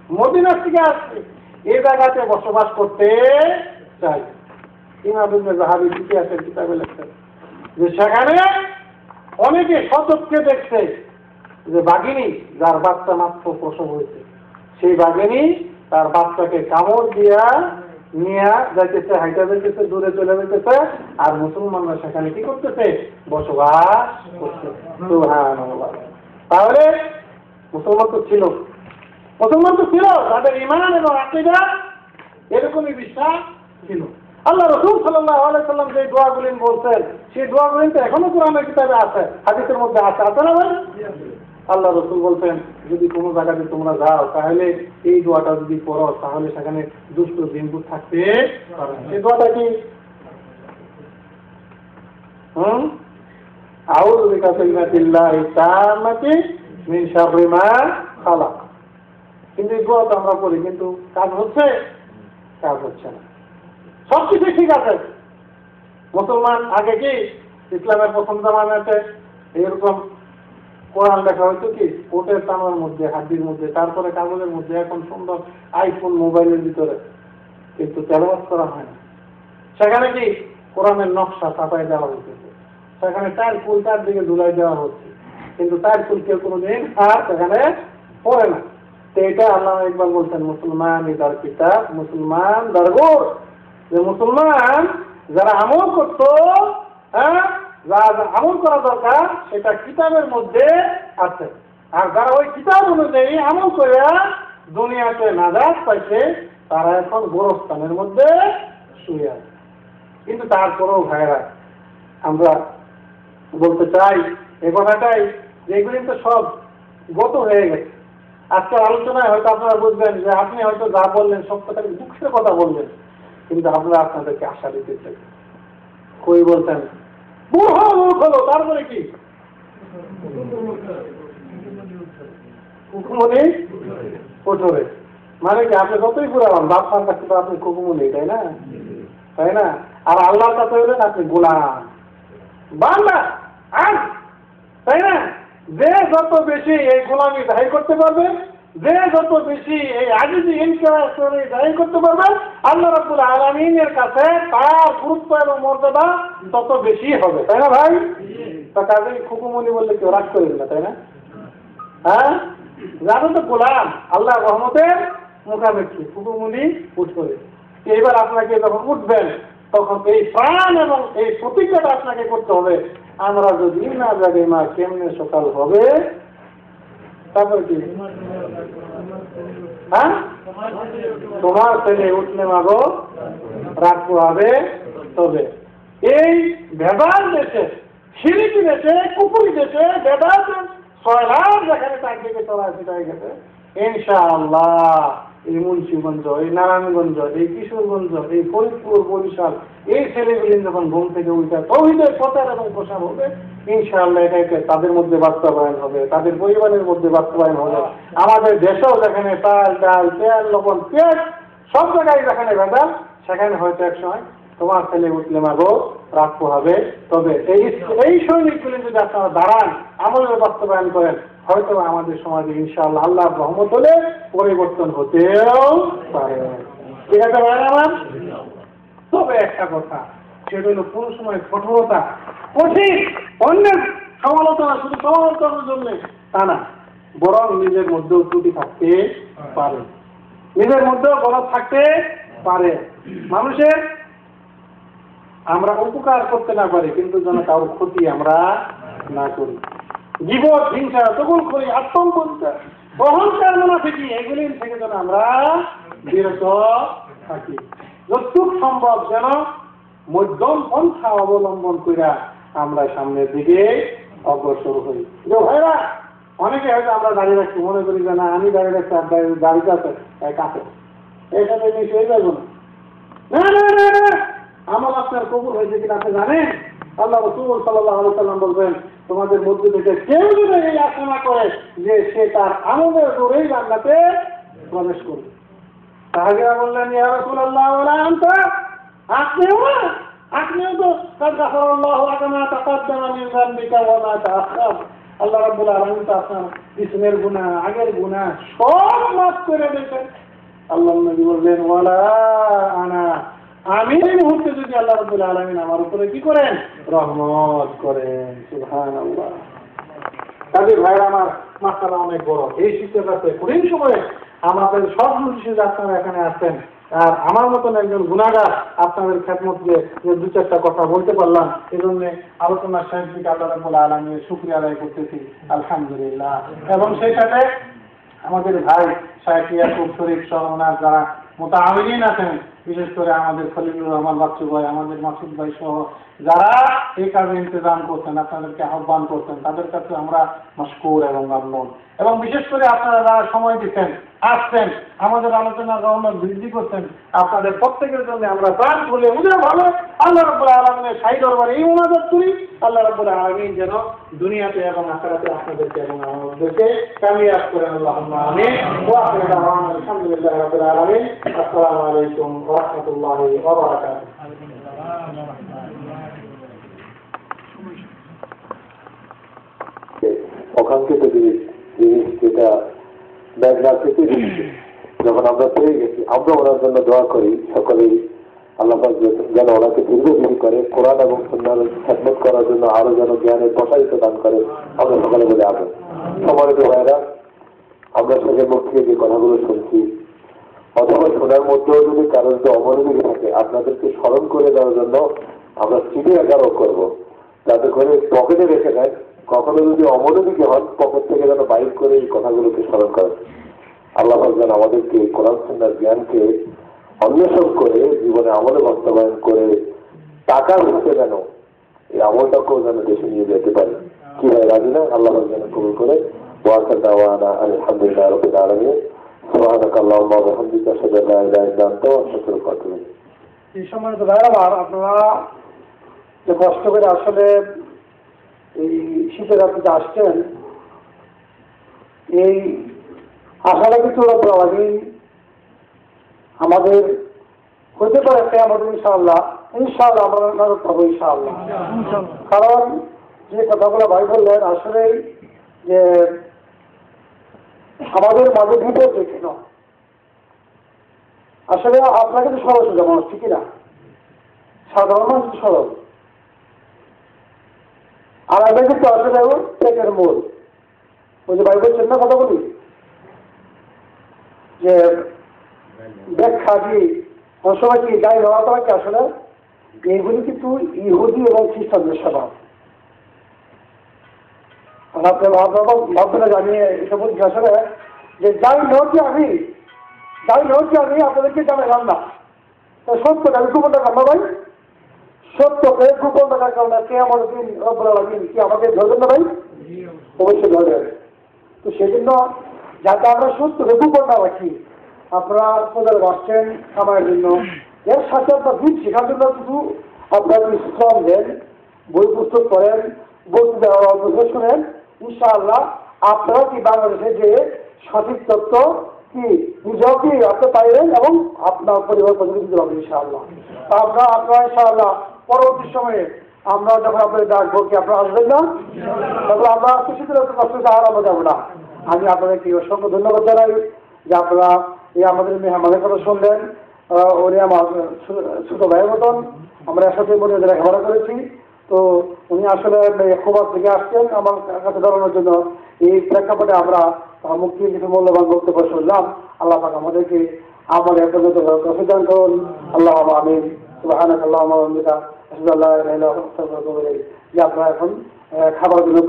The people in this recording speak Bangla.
মদিনা থেকে আসছে, এই জায়গাতে বসবাস করতে চাই। ইমাম ইবনে যাহাবী ইতিহাসের কিতাবে লেখেন যে সেখানে অনেকে সচক্ষে দেখছে যে বাঘিনী যার বাচ্চা মাত্র প্রসব হয়েছে, সেই বাঘিনী তার বাচ্চাকে কামড় দিয়া নিয়ে যাইতেছে, হাইটা যাইতেছে, দূরে চলে যেতেছে, আর মুসলমানরা সেখানে কি করতেছে? বসবাস করছে। সুবহানাল্লাহ। তাহলে মুসলমান তো ছিল, তাদের ঈমান এবং আকীদা এরকমই বিশ্বাস ছিল। আল্লাহ রাসূল সাল্লাল্লাহু আলাইহি সাল্লাম যে দোয়াগুলি বলছেন, সেই দোয়াগুলি তো এখনো কোরআনের কিতাবে আছে, হাদিসের মধ্যে আছে, আছে না ভাই? আল্লাহ রাসূল বলছেন যদি কোনো জায়গাতে তোমরা যাও তাহলে এই দোয়াটা যদি পড়ো তাহলে সেখানে দুষ্ট জিনগুলো থাকতে পারে। এই দোয়াটা কি? আউযু বিকালিমাতিল্লাহি তাম্মাতি মিন শাররি মা খালাক। কিন্তু এই দোয়া তো আমরা পড়ি, কিন্তু কাজ হচ্ছে না। সবকিছু ঠিক আছে। মুসলমান আগে কি ইসলামের প্রথম জামানাতে এরকম কোরআন লেখা হয়তো কি কোটের তামার মধ্যে, হাড্ডির মধ্যে, তারপরে কাগজের মধ্যে, এখন সুন্দর আইফোন মোবাইলের ভিতরে, কিন্তু তেলাওয়াত করা হয় না। সেখানে কি কোরআনের নকশা ছাপাই দেওয়া হচ্ছে, সেখানে তার ফুল তার দিকে ঝুলাই দেওয়া হচ্ছে, কিন্তু তার ফুল কেউ কোনোদিন আর সেখানে পড়ে না। তো এটা আল্লাহ ইকবাল বলছেন মুসলমান ইদার কিতাব মুসলমান দরগোর, যে মুসলমান যারা আমল করতো, যা আমল করা দরকার সেটা কিতাবের মধ্যে আছে, আর যারা ওই কিতাব অনুযায়ী আমল করে দুনিয়াতে নাজাত পাইছে তারা এখন গোরস্থানের মধ্যে শুয়ে আছে। কিন্তু তারপরেও ভাইরা আমরা বলতে চাই এই কথাটাই যে এগুলি তো সব গত হয়ে গেছে। আজকের আলোচনায় হয়তো আপনারা বুঝবেন যে আপনি হয়তো যা বললেন সব কথা দুঃখের কথা বললেন, কিন্তু আমরা আপনাদেরকে আশা দিতে চাই। কই বলতেন মূর্খ হলো, তারপরে কি কুকুমনি কঠোরে, মানে কি আপনি যতই পুরাবেন বাপমার কাছে তো আপনি কুকুমনি, তাই না? আর আল্লাহর কাছে হলেন আপনি গোলাম বান্দা, তাই না? যে যত বেশি এই গোলামি দায়ী করতে পারবে, যে যত বেশি এই আজিজি ইনকার দায়ী করতে পারবে, আল্লাহ রাব্বুল আলামিনের কাছে তার গুরুত্ব এবং মর্যাদা তত বেশি হবে, তাই না ভাই? তা কাজে খুকুমনি বললে কেউ রাগ করেন না, তাই না? হ্যাঁ, যারা তো গোলাম আল্লাহ রহমতের মুখাপেক্ষি খুকুমনি উঠবে। এইবার আপনাকে যখন উঠবেন তখন এই প্রাণ এবং এই প্রতিজ্ঞাটা আপনাকে করতে হবে, আমরা যদি না জানি মা কেমনে সকাল হবে, তারপর কি হ্যাঁ তোমার ছেলে উঠলে মাগো রাখবো হবে। তবে এই ভেদাল দেশে, সিরিকি দেশে, কুপুরি দেশে ভেদাল সয়লাভ যেখানে তার দিকে চলা সেটাই গেছে, ইনশাআল্লাহ এই মুন্সিগঞ্জ, এই নারায়ণগঞ্জ, এই কিশোরগঞ্জ, এই ফরিদপুর, বরিশাল, এই ছেলেগুলি যখন ঘুম থেকে উঠে তৌহিদের প্রচার এবং প্রসার হবে, ইনশাআল্লাহ এটাকে তাদের মধ্যে বাস্তবায়ন হবে, তাদের পরিবারের মধ্যে বাস্তবায়ন হবে। আমাদের দেশেও যেখানে চাল ডাল তেল লবণ পেঁয়াজ সব জায়গায় যেখানে ভেজাল, সেখানে হয়তো এক সময় তোমার ছেলে উঠলে মাগো রাখবো হবে। তবে এই সৈনিকগুলি যদি আপনারা দাঁড়ান আমলের বাস্তবায়ন করেন, হয়তো আমাদের সমাজে ইনশাআল্লাহ আল্লাহর রহমত হলে পরিবর্তন হতেও পারে। ঠিক আছে ভাই আমার? তবে একটা কথা, সেটা হলো কোন সময় কঠোরতা, কঠিন অন্যের সমালোচনা শুধু সমালোচনার জন্য তা না, বরং নিজের মধ্যেও ত্রুটি থাকতে পারে, নিজের মধ্যেও গলদ থাকতে পারে। মানুষের আমরা উপকার করতে না পারি, কিন্তু যেন কারোর ক্ষতি আমরা না করি। জীবন হিংসা তখন করি, আত্মহত্যা, অহংকার মুনাফিকি এগুলি থেকে যেন আমরা বিরত থাকি। যতটুক সম্ভব যেন মধ্যম পন্থা অবলম্বন করে আমরা সামনের দিকে অগ্রসর হই। ভাইরা অনেকে হয়তো আমরা দাঁড়িয়ে রাখছি, মনে করি যে না আমি দাঁড়িয়ে রাখছি আর দাঁড়িয়ে আছে কাছে এর সাথে মিশে যাবো না। আমার আপনার কবুল হয়েছে কিনা আপনি জানেন? আল্লাহ রাসূল সাল্লাল্লাহু আলাইহি ওয়াসাল্লাম বলবেন তোমাদের মধ্যে থেকে কেউ যদি এই আশা করে যে সে তার আমলের দৌড়েই জান্নাতে প্রবেশ করবে। সাহাবীরা বললেন ইয়া রাসূলুল্লাহ ওয়ালা আনতা, আপনিও তো কাদ গাফারাল্লাহু লাকা মা তাকাদ্দামা মিন যামবিকা ওয়া মা তাআখার, আল্লাহ রাব্বুল আলামিন তো আপনার পিছনের গুনাহ, আগের গুনাহ সব মাফ করে দিয়েছেন। আল্লাহ নবী বললেন, ওয়ালা আনা, আমি এই মুহূর্তে যদি আল্লাহ রাব্বুল আলামিন আমার উপরে কি করেন, রহমত করেন। সুবহানাল্লাহ। কাজে ভাইরা আমার, মাশাআল্লাহ অনেক বড় এই শীতের রাতে কঠিন সময়ে আমাদের সব শিশু আপনারা এখানে আসছেন। আর আমার মতন একজন গুনাহগার আপনাদের খেদমত দিয়ে দু চারটা কথা বলতে পারলাম, এই জন্য আলোচনার শেষ দিকে আল্লাহ রাব্বুল আলামিনের শুকরিয়া আদায় করতেছি, আলহামদুলিল্লাহ। এবং সেই সাথে আমাদের ভাই শাইখ ইয়াকুব শরীফ সহ ওনার যারা মুতাআমিলিন আছেন, বিশেষ করে আমাদের খলিলুর রহমান বাচ্চু ভাই, আমাদের মাসুদ ভাই সহ যারা এই কাজে ইন্তজাম করছেন, আপনাদেরকে আহ্বান করছেন, তাদের কাছে আমরা মাশকুর এবং মামনুন। এবং বিশেষ করে আপনারা যারা সময় দিচ্ছেন, আসছেন, আমাদের আলোচনার রহমত বৃদ্ধি করছেন, আপনাদের প্রত্যেকের জন্য আমরা প্রাণ খুলে বুঝে ভালো আল্লাহ রাব্বুল আলামিনের শাহী দরবারে এই মুনাজাত করি, আল্লাহ রাব্বুল আলামিন যেন দুনিয়াতে এবং আখিরাতে আপনাদেরকে এবং আমাদেরকে কামিয়াব করেন। আল্লাহুম্মা আমিন। ওয়া আখিরু দাওয়ানা আলহামদুলিল্লাহি রাব্বিল আলামিন। আসসালামু আলাইকুম ওয়া রাহমাতুল্লাহি ওয়া বারাকাতুহু। অকাঙ্ক্ষিত জিনিস যেটা ব্যাগরা থেকে দিচ্ছি, যখন আমরা পেয়ে গেছি, আমরা ওনার জন্য দোয়া করি সকলেই আল্লাহ যেন ওনাকে দীর্ঘজীবী করে, কোরআন এবং সুন্নাহর খেদমত করার জন্য আরো যেন জ্ঞানের প্রসারিত দান করে। আমরা সকালে বলে আবেন। সম্মানিত ভাইরা, আমরা শেখের মুখ থেকে যে কথাগুলো শুনছি অথবা শোনার মধ্যেও যদি কারোর যদি অমনোযোগী থাকে, আপনাদেরকে স্মরণ করে দেওয়ার জন্য আমরা চিঠি আকারও করবো, যাতে করে পকেটে রেখে দেয়। কখনো যদি অমনোযোগী হন, পকেট থেকে যেন বাইক করে এই কথাগুলোকে স্মরণ করেন। আল্লাহ যেন আমাদেরকে কোরআন সুন্নাহর জ্ঞানকে অন্বেষণ করে জীবনে আমলে বাস্তবায়ন করে টাকার হতে যেন এই আমলটাকেও যেন দেশে নিয়ে যেতে পারে। কি হয় রাজি না? আল্লাহ যেন কবুল করে। ওয়াআখিরু দাওয়ানা আলহামদুলিল্লাহি রাব্বিল আলামিন। সুবহানাকাল্লাহুম্মা ওয়া বিহামদিকা আশহাদু আল্লা ইলাহা ইল্লা আনতা আস্তাগফিরুকা ওয়া আতুবু ইলাইক। এই সম্মানিত ভাইরা, আপনারা যে কষ্ট করে আসলে এই শীতের রাত্রিতে আসছেন, এই আশাটা কিন্তু আমাদের হতে পারে আমাদের ইনশাআল্লাহ আমরা নারদ পাবো ইনশাআল্লাহ। কারণ যে কথাগুলো ভাই বললেন, আসলে যে আমাদের মাঝে বিপদ দেখে না, আসলে আপনাকে তো সরল সোজা মানুষ, ঠিকই না? সাধারণ মানুষ সরল, আর আমরা কিন্তু আসলে পেটের মূল। ওই যে ভাই বলছেন না, কথা বলি যে ব্যাখ্যা কি অনেক সময় কি গায়ে দেওয়া করা কি আসলে এইগুলি কিন্তু ইহুদি এবং খ্রিস্টানদের স্বভাব। ভাবনা জানিয়ে এসব বলছি আসলে যে যাই নয় আমি আপনাদেরকে জানালাম না, সত্যটা আমি গোপন রাখাম না ভাই, সত্যকে গোপন রাখার কারণে কে আমাদের দিন রব্বুল আলামিন কি আমাকে ধরবেন না ভাই? অবশ্যই ধরবেন। তো সেজন্য যাতে আমরা সত্যকে গোপন না রাখি, আপনারা প্রচার আসছেন খামারের জন্য, এর সাথে আপনার দিন শেখার জন্য শুধু আপনার শ্রম দেন, বই পুস্তক করেন, বলতে শুনেন, ইনশাআল্লাহ আপনারা কি বাংলাদেশে যে সঠিক তথ্য কি নিজেও কি রাখতে পারবেন এবং আপনার পরিবার পর্যন্ত দিতে পারবেন ইনশাআল্লাহ। তা আপনারা ইনশাআল্লাহ পরবর্তী সময়ে আমরা যখন আপনাদের ডাকবো, কি আপনারা আসবেন না? তারপরে আমরা খুশিতে কষ্ট আর আমরা যাবো না। আমি আপনাদেরকে অসংখ্য ধন্যবাদ জানাই যে আপনারা এই আমাদের মেহমানের কথা শুনলেন। উনি আমার ছোট ভাইয়ের মতন, আমরা একসাথে মনে লেখাপড়া করেছি। তো উনি আসলে খবর থেকে আসছেন আমার কাছে ধরানোর জন্য। এই প্রেক্ষাপটে আমরা মুক্তির কিছু মূল্যবান বক্তব্য শুনলাম। আল্লাহ পাক আমাদেরকে আমাদের পর্যন্ত প্রদান করুন। আল্লাহ আমিন। সুবহানাকাল্লাহুম্মা ওয়া বিহামদিকা আশহাদু আল্লা ইলাহা ইল্লা আনতা আস্তাগফিরুকা ওয়া আতুবু ইলাইক। যে আপনারা এখন খাবার জন্য